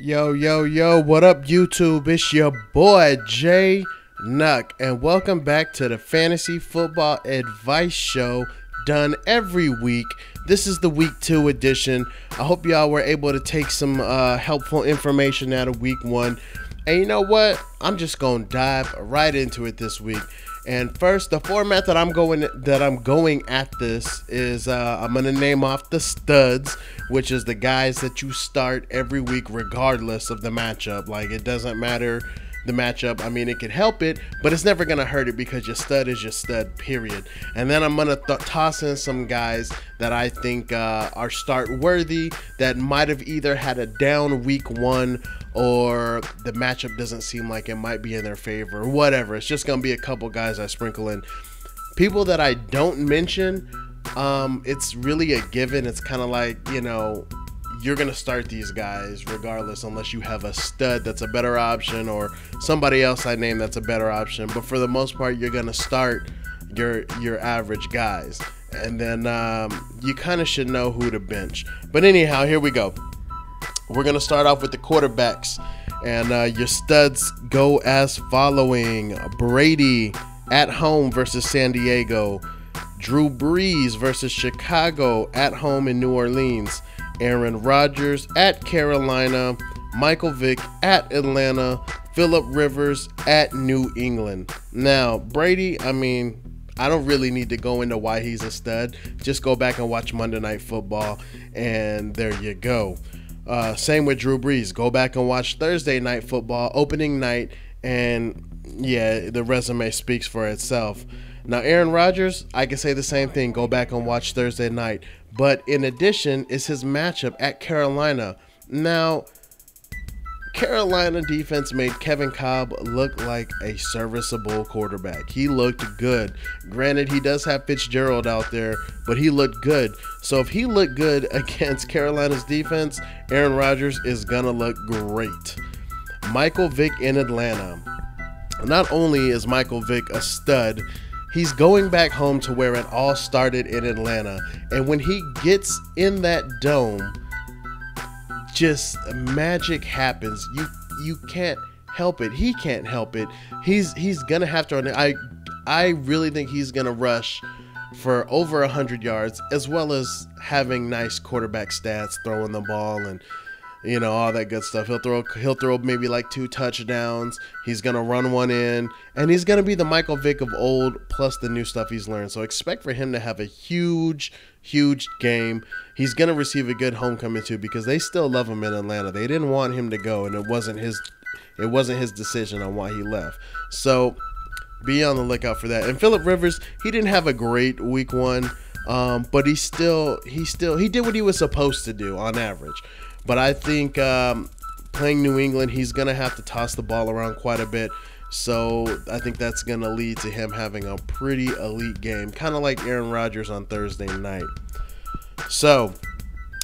Yo, what up, YouTube? It's your boy, JNuc, and welcome back to the Fantasy Football Advice Show, done every week. This is the week 2 edition. I hope y'all were able to take some helpful information out of week 1. And you know what? I'm just going to dive right into it this week. And first, the format that I'm going at this is I'm going to name off the studs, which is the guys that you start every week regardless of the matchup. Like, it doesn't matter the matchup. I mean, it could help it, but it's never going to hurt it because your stud is your stud, period. And then I'm going to toss in some guys that I think are start worthy, that might have either had a down week 1 or the matchup doesn't seem like it might be in their favor or whatever. It's just going to be a couple guys I sprinkle in. People that I don't mention, it's really a given. It's kind of like, you know, you're going to start these guys regardless unless you have a stud that's a better option or somebody else I name that's a better option. But for the most part, you're going to start your average guys. And then you kind of should know who to bench. But anyhow, here we go. We're going to start off with the quarterbacks. And your studs go as following. Brady at home versus San Diego. Drew Brees versus Chicago at home in New Orleans. Aaron Rodgers at Carolina. Michael Vick at Atlanta. Phillip Rivers at New England. Now, Brady, I mean, I don't really need to go into why he's a stud. Just go back and watch Monday Night Football, and there you go. Same with Drew Brees. Go back and watch Thursday Night Football, opening night, and yeah, the resume speaks for itself. Now, Aaron Rodgers, I can say the same thing. Go back and watch Thursday night. But in addition, is his matchup at Carolina. Now, Carolina defense made Kevin Cobb look like a serviceable quarterback. He looked good. Granted, he does have Fitzgerald out there, but he looked good. So if he looked good against Carolina's defense, Aaron Rodgers is going to look great. Michael Vick in Atlanta. Not only is Michael Vick a stud, he's going back home to where it all started in Atlanta. And when he gets in that dome, just magic happens. You can't help it. He can't help it. He's gonna have to. I really think he's gonna rush for over 100 yards, as well as having nice quarterback stats, throwing the ball and, you know, all that good stuff. He'll throw maybe like 2 touchdowns. He's going to run one in, and he's going to be the Michael Vick of old plus the new stuff he's learned. So expect for him to have a huge game. He's going to receive a good homecoming too, because they still love him in Atlanta. They didn't want him to go, and it wasn't his decision on why he left. So be on the lookout for that. And Phillip Rivers, he didn't have a great week 1, but he did what he was supposed to do on average. But I think playing New England, he's going to have to toss the ball around quite a bit. So I think that's going to lead to him having a pretty elite game, kind of like Aaron Rodgers on Thursday night. So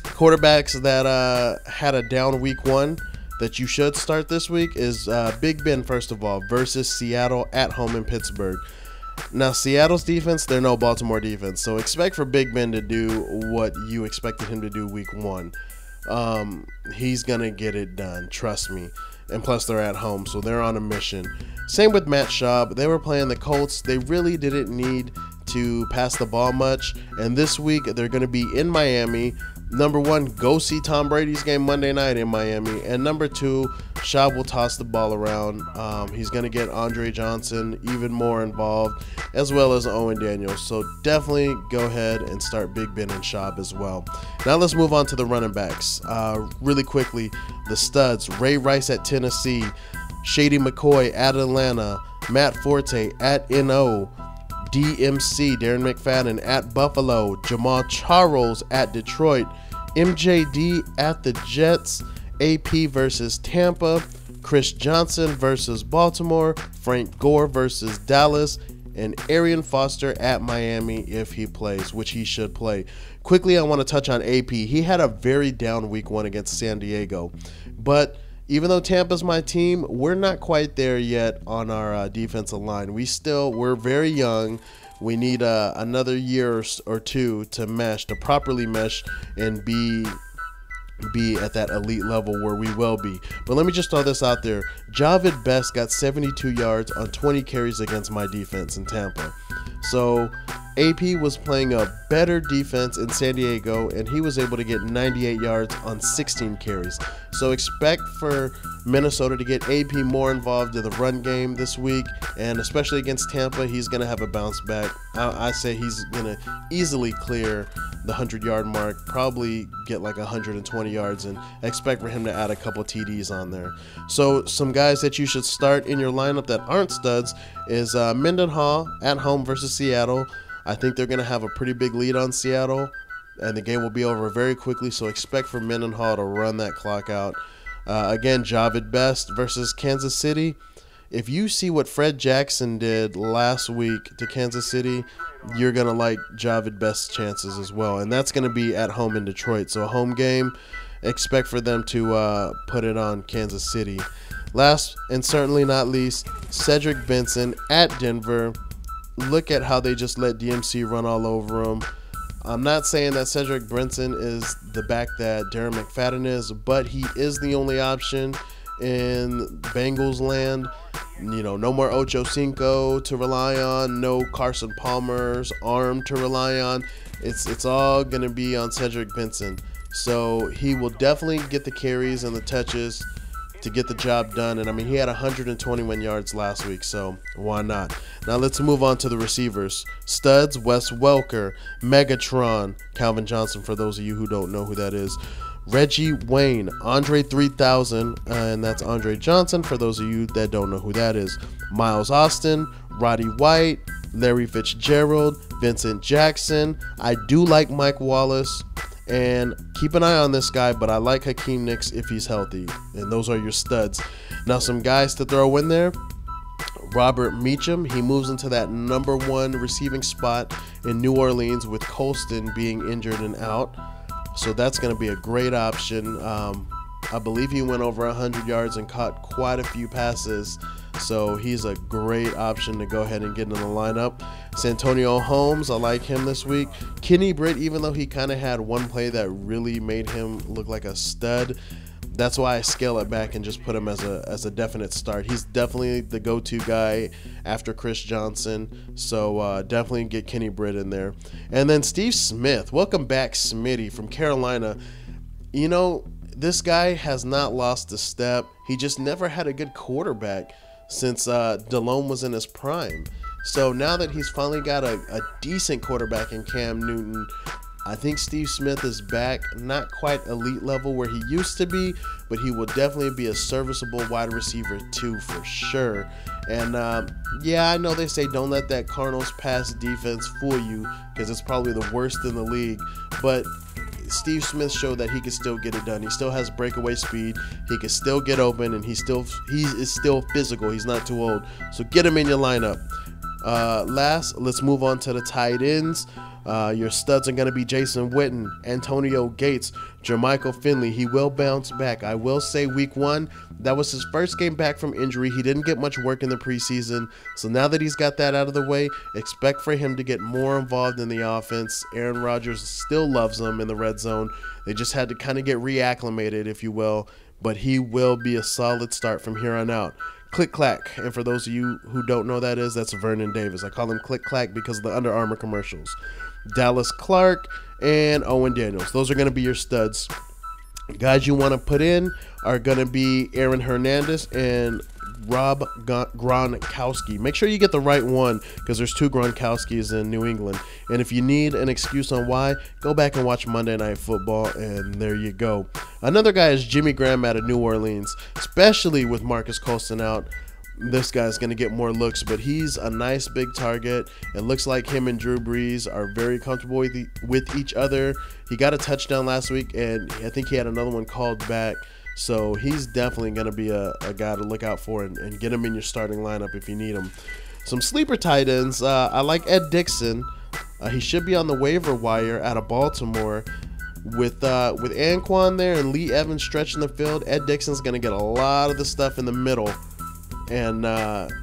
quarterbacks that had a down week 1 that you should start this week is Big Ben, first of all, versus Seattle at home in Pittsburgh. Now, Seattle's defense, they're no Baltimore defense. So expect for Big Ben to do what you expected him to do week 1. He's gonna get it done, trust me. And plus they're at home, so they're on a mission. Same with Matt Schaub. They were playing the Colts. They really didn't need to pass the ball much, and this week they're gonna be in Miami. Number 1, go see Tom Brady's game Monday night in Miami. And number 2, Schaub will toss the ball around. He's going to get Andre Johnson even more involved, as well as Owen Daniels. So definitely go ahead and start Big Ben and Schaub as well. Now let's move on to the running backs. Really quickly, the studs. Ray Rice at Tennessee. Shady McCoy at Atlanta. Matt Forte at NO. DMC, Darren McFadden at Buffalo. Jamal Charles at Detroit. MJD at the Jets. AP versus Tampa. Chris Johnson versus Baltimore. Frank Gore versus Dallas. And Arian Foster at Miami if he plays, which he should play. Quickly, I want to touch on AP. He had a very down week 1 against San Diego. But even though Tampa's my team, we're not quite there yet on our defensive line. We're very young. We need another year or 2 to properly mesh and be be at that elite level where we will be. But let me just throw this out there. Javid Best got 72 yards on 20 carries against my defense in Tampa. So AP was playing a better defense in San Diego, and he was able to get 98 yards on 16 carries. So expect for Minnesota to get AP more involved in the run game this week, and especially against Tampa, he's going to have a bounce back. I say he's going to easily clear the 100-yard mark, probably get like 120 yards, and expect for him to add a couple TDs on there. So some guys that you should start in your lineup that aren't studs is Mendenhall at home versus Seattle. I think they're going to have a pretty big lead on Seattle, and the game will be over very quickly, so expect for Mendenhall to run that clock out. Again, Javid Best versus Kansas City. If you see what Fred Jackson did last week to Kansas City, you're going to like Javid Best's chances as well, and that's going to be at home in Detroit. So a home game, expect for them to put it on Kansas City. Last and certainly not least, Cedric Benson at Denver. Look at how they just let DMC run all over him. I'm not saying that Cedric Benson is the back that Darren McFadden is, but he is the only option in Bengals land. You know, no more Ocho Cinco to rely on, no Carson Palmer's arm to rely on. It's all going to be on Cedric Benson. So he will definitely get the carries and the touches to get the job done. And I mean, he had 121 yards last week, so why not? Now let's move on to the receivers. Studs, Wes Welker, Megatron, Calvin Johnson, for those of you who don't know who that is. Reggie Wayne, Andre 3000, and that's Andre Johnson for those of you that don't know who that is. Miles Austin, Roddy White, Larry Fitzgerald, Vincent Jackson. I do like Mike Wallace, and keep an eye on this guy, but I like Hakeem Nicks if he's healthy. And those are your studs. Now some guys to throw in there. Robert Meacham, he moves into that #1 receiving spot in New Orleans with Colston being injured and out. So that's going to be a great option. I believe he went over 100 yards and caught quite a few passes. So he's a great option to go ahead and get in the lineup. Santonio Holmes, I like him this week. Kenny Britt, even though he kind of had one play that really made him look like a stud, that's why I scale it back and just put him as a definite start. He's definitely the go-to guy after Chris Johnson, so definitely get Kenny Britt in there. And then Steve Smith, welcome back Smitty from Carolina. You know, this guy has not lost a step. He just never had a good quarterback since Delhomme was in his prime. So now that he's finally got a decent quarterback in Cam Newton, I think Steve Smith is back, not quite elite level where he used to be, but he will definitely be a serviceable wide receiver too for sure. And yeah, I know they say don't let that Cardinals pass defense fool you because it's probably the worst in the league, but Steve Smith showed that he can still get it done. He still has breakaway speed. He can still get open, and he is still physical. He's not too old. So get him in your lineup. Last, let's move on to the tight ends. Your studs are going to be Jason Witten, Antonio Gates, Jermichael Finley. He will bounce back. I will say week 1, that was his first game back from injury. He didn't get much work in the preseason. So now that he's got that out of the way, expect for him to get more involved in the offense. Aaron Rodgers still loves him in the red zone. They just had to kind of get reacclimated, if you will. But he will be a solid start from here on out. Click Clack, and for those of you who don't know that is, that's Vernon Davis. I call him Click Clack because of the Under Armour commercials. Dallas Clark and Owen Daniels. Those are going to be your studs. Guys you want to put in are going to be Aaron Hernandez and Rob Gronkowski. Make sure you get the right one because there's 2 Gronkowskis in New England. And if you need an excuse on why, go back and watch Monday Night Football, and there you go. Another guy is Jimmy Graham out of New Orleans, especially with Marcus Colston out. This guy's going to get more looks, but he's a nice big target. It looks like him and Drew Brees are very comfortable with each other. He got a touchdown last week, and I think he had another one called back. So he's definitely going to be a guy to look out for and get him in your starting lineup if you need him. Some sleeper tight ends. I like Ed Dixon. He should be on the waiver wire out of Baltimore. With Anquan there and Lee Evans stretching the field, Ed Dixon's going to get a lot of the stuff in the middle. And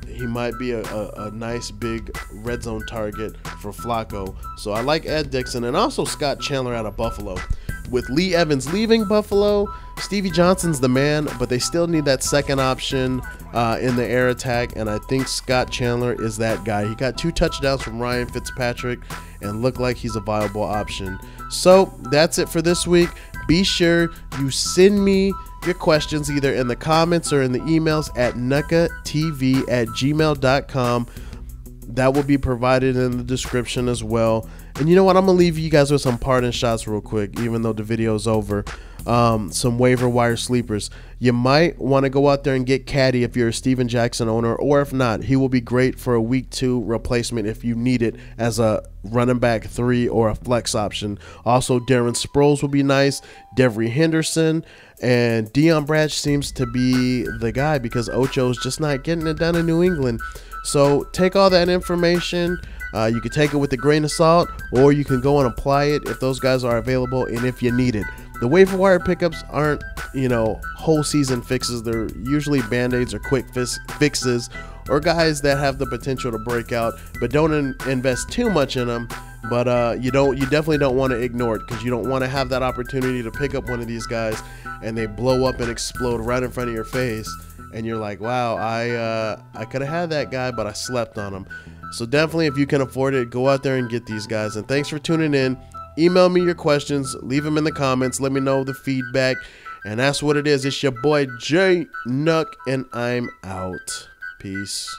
he might be a nice big red zone target for Flacco. So I like Ed Dixon and also Scott Chandler out of Buffalo. with Lee Evans leaving Buffalo, Stevie Johnson's the man, but they still need that second option in the air attack, and I think Scott Chandler is that guy. He got 2 touchdowns from Ryan Fitzpatrick and looked like he's a viable option. So that's it for this week. Be sure you send me your questions either in the comments or in the emails at NuckuhTV@gmail.com. That will be provided in the description as well. And you know what? I'm going to leave you guys with some parting shots real quick, even though the video is over. Some waiver wire sleepers. You might want to go out there and get Caddy if you're a Steven Jackson owner, or if not, he will be great for a week 2 replacement if you need it as a running back 3 or a flex option. Also, Darren Sproles will be nice. Devery Henderson and Deion Branch seems to be the guy because Ocho's just not getting it done in New England. So take all that information. You can take it with a grain of salt, or you can go and apply it if those guys are available and if you need it. The waiver wire pickups aren't, whole season fixes. They're usually band-aids or quick fixes, or guys that have the potential to break out, but don't invest too much in them. But you definitely don't want to ignore it, because you don't want to have that opportunity to pick up one of these guys and they blow up and explode right in front of your face, and you're like, wow, I could have had that guy, but I slept on him. So definitely, if you can afford it, go out there and get these guys. And thanks for tuning in. Email me your questions, leave them in the comments, let me know the feedback, and that's what it is. It's your boy JNuc, and I'm out. Peace.